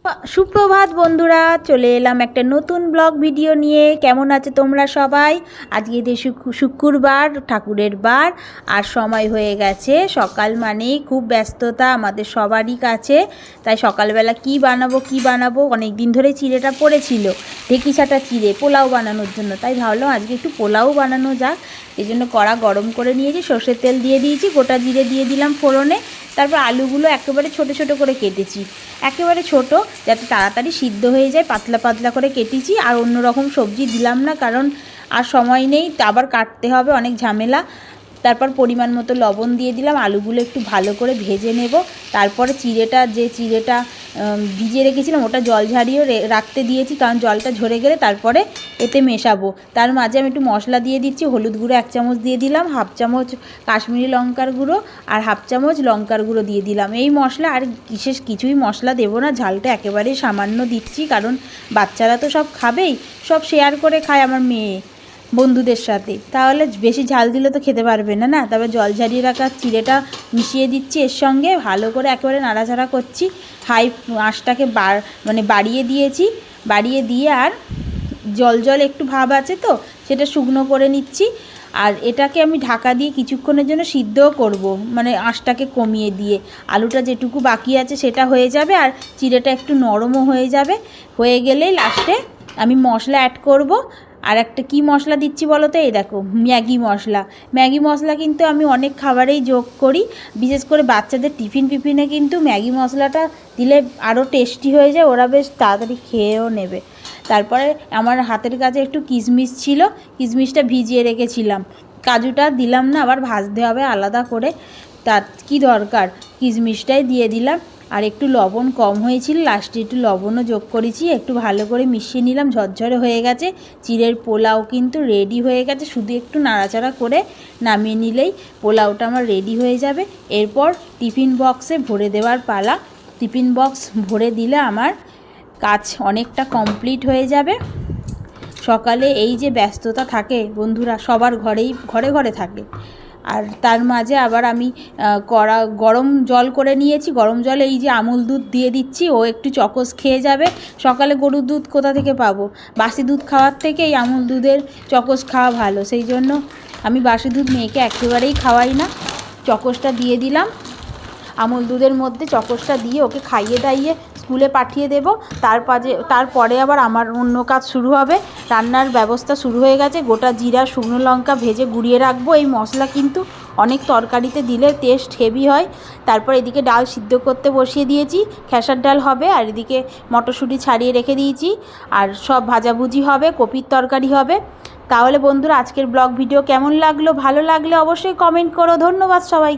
সুপ্রভাত বন্ধুরা, চলে এলাম একটা নতুন ব্লগ ভিডিও নিয়ে। কেমন আছো তোমরা সবাই? আজকে শুক্রবার, ঠাকুরের বার, আর সময় হয়ে গেছে সকাল। মানেই খুব ব্যস্ততা আমাদের সবারই কাছে। তাই সকালবেলা কি বানাবো অনেক দিন ধরে চিড়েটা পড়েছিল, ঢেঁকি ছাটা চিড়ে, পোলাও বানানোর জন্য। তাই ভাবলাম আজকে একটু পোলাও বানানো যাক। এই জন্য কড়া গরম করে নিয়েছি, সর্ষের তেল দিয়ে দিয়েছি, গোটা জিরে দিয়ে দিলাম ফোড়নে। তারপর আলুগুলো একেবারে ছোট ছোট করে কেটেছি, একেবারে ছোট, যাতে তাড়াতাড়ি সিদ্ধ হয়ে যায়। পাতলা পাতলা করে কেটেছি। আর অন্য রকম সবজি দিলাম না, কারণ আর সময় নেই, আবার কাটতে হবে, অনেক ঝামেলা। তারপর পরিমাণ মতো লবণ দিয়ে দিলাম। আলুগুলো একটু ভালো করে ভেজে নেব। তারপরে চিড়েটা ভিজিয়ে রেখেছিলাম, ওটা জল ঝারিয়ে রাখতে দিয়েছি, কারণ জলটা ঝরে গেলে তারপরে এতে মেশাবো। তার মাঝে আমি একটু মশলা দিয়ে দিচ্ছি। হলুদ গুঁড়ো 1 চামচ দিয়ে দিলাম, 1/2 চামচ কাশ্মীরি লঙ্কার গুঁড়ো, আর 1/2 চামচ লঙ্কার গুঁড়ো দিয়ে দিলাম। এই মশলা, আর বিশেষ কিছুই মশলা দেবো না। ঝালটা একেবারেই সামান্য দিচ্ছি, কারণ বাচ্চারা তো সব খাবেই, সব শেয়ার করে খায় আমার মেয়ে বন্ধুদের সাথে। তাহলে বেশি ঝাল দিলে তো খেতে পারবে না। তারপর জল ঝারিয়ে রাখা চিড়েটা মিশিয়ে দিচ্ছি এর সঙ্গে, ভালো করে একেবারে নাড়াচাড়া করছি। হাই আঁচটাকে বাড়িয়ে দিয়েছি, বাড়িয়ে দিয়ে আর জল একটু ভাব আছে তো, সেটা শুকনো করে নিচ্ছি। আর এটাকে আমি ঢাকা দিয়ে কিছুক্ষণের জন্য সিদ্ধও করব, মানে আঁচটাকে কমিয়ে দিয়ে। আলুটা যেটুকু বাকি আছে সেটা হয়ে যাবে, আর চিড়েটা একটু নরমও হয়ে যাবে। হয়ে গেলেই লাস্টে আমি মশলা অ্যাড করব। আর একটা কী মশলা দিচ্ছি বলো তো? এই দেখো, ম্যাগি মশলা কিন্তু আমি অনেক খাবারেই যোগ করি, বিশেষ করে বাচ্চাদের টিফিনে কিন্তু ম্যাগি মশলাটা দিলে আরও টেস্টি হয়ে যায়, ওরা বেশ তাড়াতাড়ি খেয়েও নেবে। তারপরে আমার হাতের কাছে একটু কিশমিশ ছিল, কিশমিশটা ভিজিয়ে রেখেছিলাম। কাজুটা দিলাম না, আবার ভাজতে হবে আলাদা করে, তার কি দরকার, কিশমিশটাই দিয়ে দিলাম। আর একটু লবণ কম হয়েছিল, লাস্টে একটু লবণও যোগ করেছি। একটু ভালো করে মিশিয়ে নিলাম, ঝরঝরে হয়ে গেছে। চিড়ের পোলাও কিন্তু রেডি হয়ে গেছে। শুধু একটু নাড়াচাড়া করে নামিয়ে নিলেই পোলাওটা আমার রেডি হয়ে যাবে। এরপর টিফিন বক্সে ভরে দেওয়ার পালা। টিফিন বক্স ভরে দিলে আমার কাজ অনেকটা কমপ্লিট হয়ে যাবে। সকালে এই যে ব্যস্ততা থাকে বন্ধুরা, সবার ঘরে থাকে। আর তার মাঝে আবার আমি গরম জল করে নিয়েছি। গরম জলে এই যে আমুল দুধ দিয়ে দিচ্ছি, ও একটু চকোস খেয়ে যাবে। সকালে গরুর দুধ কোথা থেকে পাবো? বাসি দুধ খাওয়ার থেকে এই আমুল দুধের চকোস খাওয়া ভালো। সেই জন্য আমি বাসি দুধ মেয়েকে একেবারেই খাওয়াই না। চকোসটা দিয়ে দিলাম, আমুল দুধের মধ্যে চকোসটা দিয়ে ওকে খাইয়ে দাইয়ে স্কুলে পাঠিয়ে দেব। তারপরে আবার আমার অন্য কাজ শুরু হবে। রান্নার ব্যবস্থা শুরু হয়ে গেছে। গোটা জিরা, শুকনো লঙ্কা ভেজে গুঁড়িয়ে রাখবো। এই মশলা কিন্তু অনেক তরকারিতে দিলে টেস্ট হেভি হয়। তারপর এদিকে ডাল সিদ্ধ করতে বসিয়ে দিয়েছি, খেসার ডাল হবে। আর এদিকে মটরশুঁটি ছাড়িয়ে রেখে দিয়েছি, আর সব ভাজাভুজি হবে, কপির তরকারি হবে। তাহলে বন্ধুরা, আজকের ব্লগ ভিডিও কেমন লাগলো? ভালো লাগলে অবশ্যই কমেন্ট করো। ধন্যবাদ সবাই।